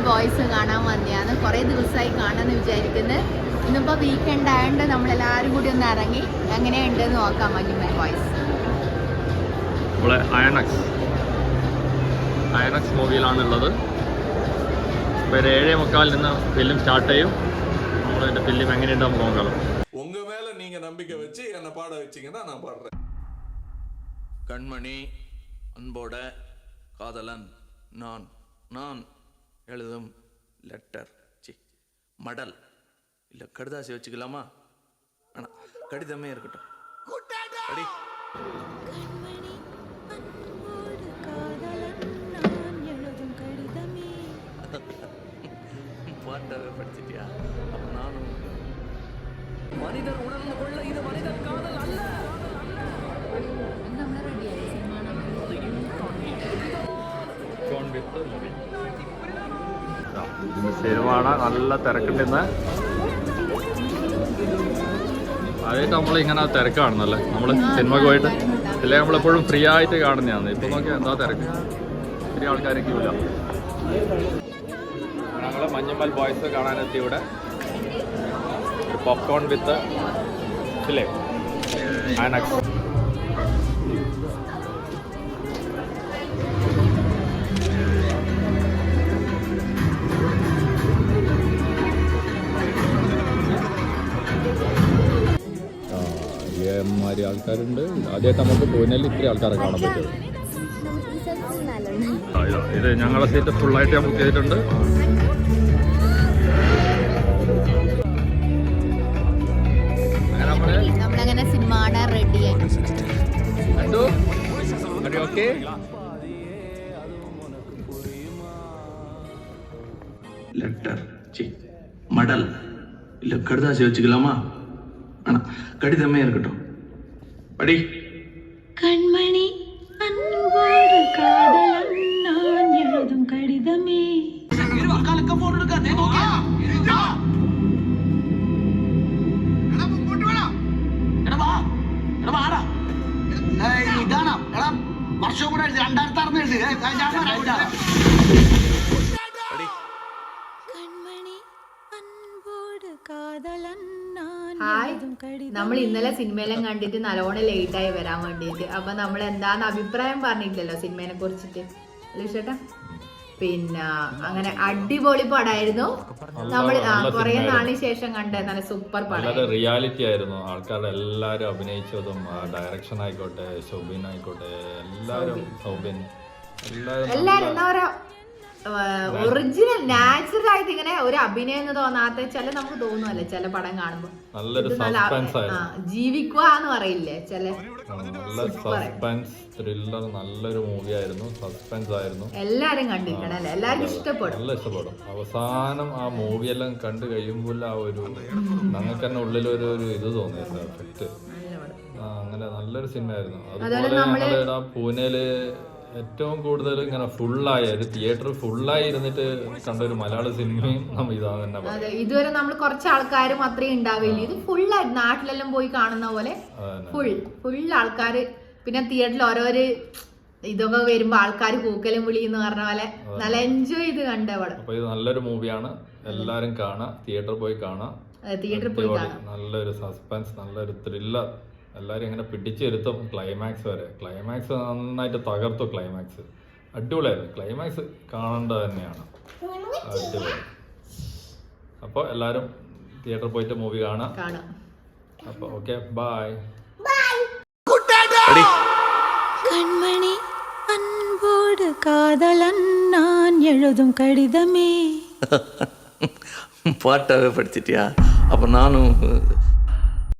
Boys കാണാൻ വന്നതാണ്. കുറേ ദിവസമായി കാണാമെന്ന് വിചാരിക്കുന്നത്. ഇന്നിപ്പോൾ വീക്കെൻഡ് ആയതുകൊണ്ട് നമ്മളെല്ലാവരും കൂടി ഒന്ന് ഇറങ്ങി എങ്ങനെയുണ്ടെന്ന് നോക്കാം. മഞ്ഞുമൽ ബോയ്സ് നമ്മളെ അയണക്സ് മൂവിയിലാണുള്ളത്. ഇപ്പോൾ 7:45 നിന്ന് ഫിലിം സ്റ്റാർട്ട് ചെയ്യും. നമ്മളതിൻ്റെ ഫിലിം എങ്ങനെയുണ്ട് നമുക്ക് നോക്കാം. உங்க மேல நீங்க நம்பிக்கை வச்சு என்ன பாட வச்சீங்கன்னா நான் பாடுறேன். கண்மணி அன்போட காதலன் நான் நான் எழுதும் லெட்டர் மடல் இல்ல கடிதாசி வச்சுக்கலாமா? ஆனா கடிதமே இருக்கட்டும். அடி பாட்டவே படிச்சிட்டியா? அப்ப நானும் மனிதர் உணர்ந்து கொள்ள இது மனிதன் காதல் அல்ல. സിനിമ നല്ല തിരക്കുണ്ടെന്ന് ആദ്യമായിട്ട് നമ്മളിങ്ങനെ തിരക്ക് കാണുന്നല്ലേ നമ്മൾ സിനിമക്ക് പോയിട്ട്. ഇല്ലേ നമ്മളെപ്പോഴും ഫ്രീ ആയിട്ട് കാണുന്നതാണ്. ഇപ്പം നോക്കിയാൽ എന്താ തിരക്ക്, ഒത്തിരി ആൾക്കാരൊക്കെ ഇല്ല. ഞങ്ങൾ മഞ്ഞുമൽ ബോയ്സ് കാണാനെത്തി. ഇവിടെ പോപ്കോൺ വിത്ത് ഫിലിം അയണക്സ്. മാതിരി ആൾക്കാരുണ്ട്. ആദ്യമായിട്ട് നമുക്ക് പൂനെയിൽ ഇത്തിരി ആൾക്കാരെ കാണാൻ പറ്റും. ഇത് ഞങ്ങളെ സീറ്റ് ഫുള്ളായിട്ട് ഞാൻ ബുക്ക് ചെയ്തിട്ടുണ്ട്. നമ്മളങ്ങനെ സിനിമ കാണാൻ റെഡിയായി. ഓക്കെ லெட்டர் மடல் இல்ல கடிதாசி வச்சுக்கலாமா? ஆனா கடிதமே இருக்கட்டும். அடி கண்மணி அன்போடு காதலன் நான் எழுதும் கடிதமே. വർഷം കൂടെ 2006 ഹായ്, നമ്മൾ ഇന്നലെ സിനിമയെല്ലാം കണ്ടിട്ട് നല്ലോണം ലേറ്റായി വരാൻ വേണ്ടിയിട്ട്. അപ്പൊ നമ്മൾ എന്താന്ന് അഭിപ്രായം പറഞ്ഞിട്ടില്ലല്ലോ സിനിമയെ കുറിച്ചിട്ട് ചേട്ടാ. പിന്നെ അങ്ങനെ അടിപൊളി പടമായിരുന്നു. നമ്മൾ കുറെ നാളിന് ശേഷം കണ്ട നല്ല സൂപ്പർ പടം. റിയാലിറ്റി ആയിരുന്നു. ആൾക്കാർ എല്ലാരും അഭിനയിച്ചതും ഡയറക്ഷൻ ആയിക്കോട്ടെ, ശോഭിൻ ആയിക്കോട്ടെ, എല്ലാരും എന്താ പറയാ ഒറിജിനൽ നാച്ചുറൽ ആയിട്ട് ഇങ്ങനെ ഒരു അഭിനയം എന്ന് തോന്നാത്ത ചില നമുക്ക് തോന്നുമല്ലേ ചില പടം കാണുമ്പോ ജീവിക്കുക എന്ന് പറയില്ലേ ചില. നല്ലൊരു മൂവി ആയിരുന്നു. സസ്പെൻസ് ആയിരുന്നു. എല്ലാരും കണ്ടിരിക്കണം അല്ലേ, എല്ലാവർക്കും ഇഷ്ടപ്പെടും. നല്ല ഇഷ്ടപ്പെടും. അവസാനം ആ മൂവി എല്ലാം കണ്ടു കഴിയുമ്പോൾ ആ ഒരു ഞങ്ങൾക്ക് തന്നെ ഉള്ളിൽ ഒരു ഇത് തോന്നിയത് എഫക്ട്. അങ്ങനെ നല്ലൊരു സിനിമ ആയിരുന്നു. അതുപോലെ ഞങ്ങളുടെ പൂനെയില് ഏറ്റവും കൂടുതൽ ഇങ്ങനെ ഫുള്ളായി ഒരു തിയേറ്റർ ഫുള്ളായി ഇരുന്നിട്ട് കണ്ട ഒരു മലയാള സിനിമയും നമ്മൾ ഇതാണ് തന്നെ. അതെ, ഇതുവരെ നമ്മൾ കുറച്ച് ആൾക്കാരും അത്രയും ഉണ്ടാവില്ല. ഇത് ഫുള്ളായി നാട്ടിലെല്ലാം പോയി കാണുന്ന പോലെ ഫുൾ ആൾക്കാര്. പിന്നെ തിയേറ്ററിൽ ഓരോരോ ഇതൊക്കെ വരുമ്പോ ആൾക്കാർ കൂക്കലും വിളി എന്ന് പറഞ്ഞ പോലെ നല്ല എൻജോയ് ചെയ്ത് കണ്ട പടം. അപ്പൊ ഇത് നല്ലൊരു മൂവിയാണ്. എല്ലാരും കാണാം, തിയേറ്ററിൽ പോയി കാണാം. തിയേറ്ററിൽ പോയി കാണാം. നല്ലൊരു സസ്പെൻസ്, നല്ലൊരു ത്രില്ലർ. എല്ലാവരും ഇങ്ങനെ പിടിച്ചിരുത്തും ക്ലൈമാക്സ് വരെ. ക്ലൈമാക്സ് നന്നായിട്ട് തകർത്തു. ക്ലൈമാക്സ് അടിപൊളിയായിരുന്നു. ക്ലൈമാക്സ് കാണേണ്ടത് തന്നെയാണ്. അടിപൊളി. അപ്പോൾ എല്ലാവരും തിയേറ്ററിൽ പോയിട്ട് മൂവി കാണാം. അപ്പോൾ ഓക്കെ, ബൈ. கண்மணி அன்போடு காதலன் நான் எழுதும் கடிதமே. பாட்டவே படிச்சிட்டியா? அப்ப நானும்